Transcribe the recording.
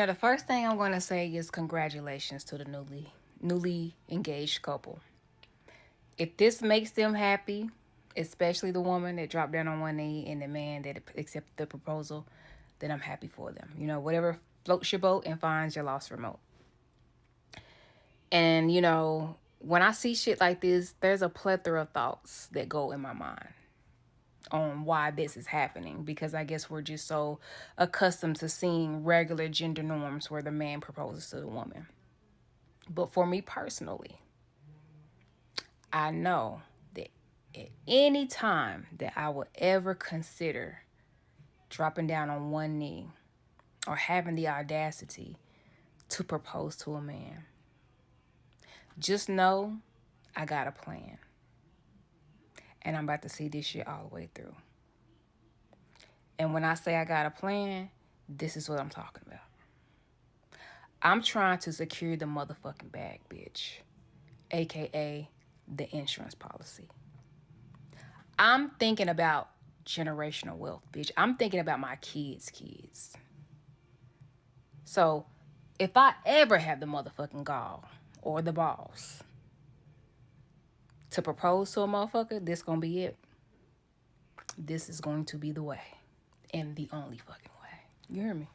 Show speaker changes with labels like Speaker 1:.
Speaker 1: The first thing I'm going to say is congratulations to the newly engaged couple. If this makes them happy, especially the woman that dropped down on one knee and the man that accepted the proposal, then I'm happy for them. Whatever floats your boat and finds your lost remote. And, when I see shit like this, there's a plethora of thoughts that go in my mind on why this is happening, because I guess we're just so accustomed to seeing regular gender norms where the man proposes to the woman. But for me personally, I know that at any time that I would ever consider dropping down on one knee or having the audacity to propose to a man, just know I got a plan. And I'm about to see this shit all the way through. And when I say I got a plan, this is what I'm talking about. I'm trying to secure the motherfucking bag, bitch. AKA the insurance policy. I'm thinking about generational wealth, bitch. I'm thinking about my kids' kids. So if I ever have the motherfucking gall or the balls to propose to a motherfucker, this gonna be it. This is going to be the way. And the only fucking way. You hear me?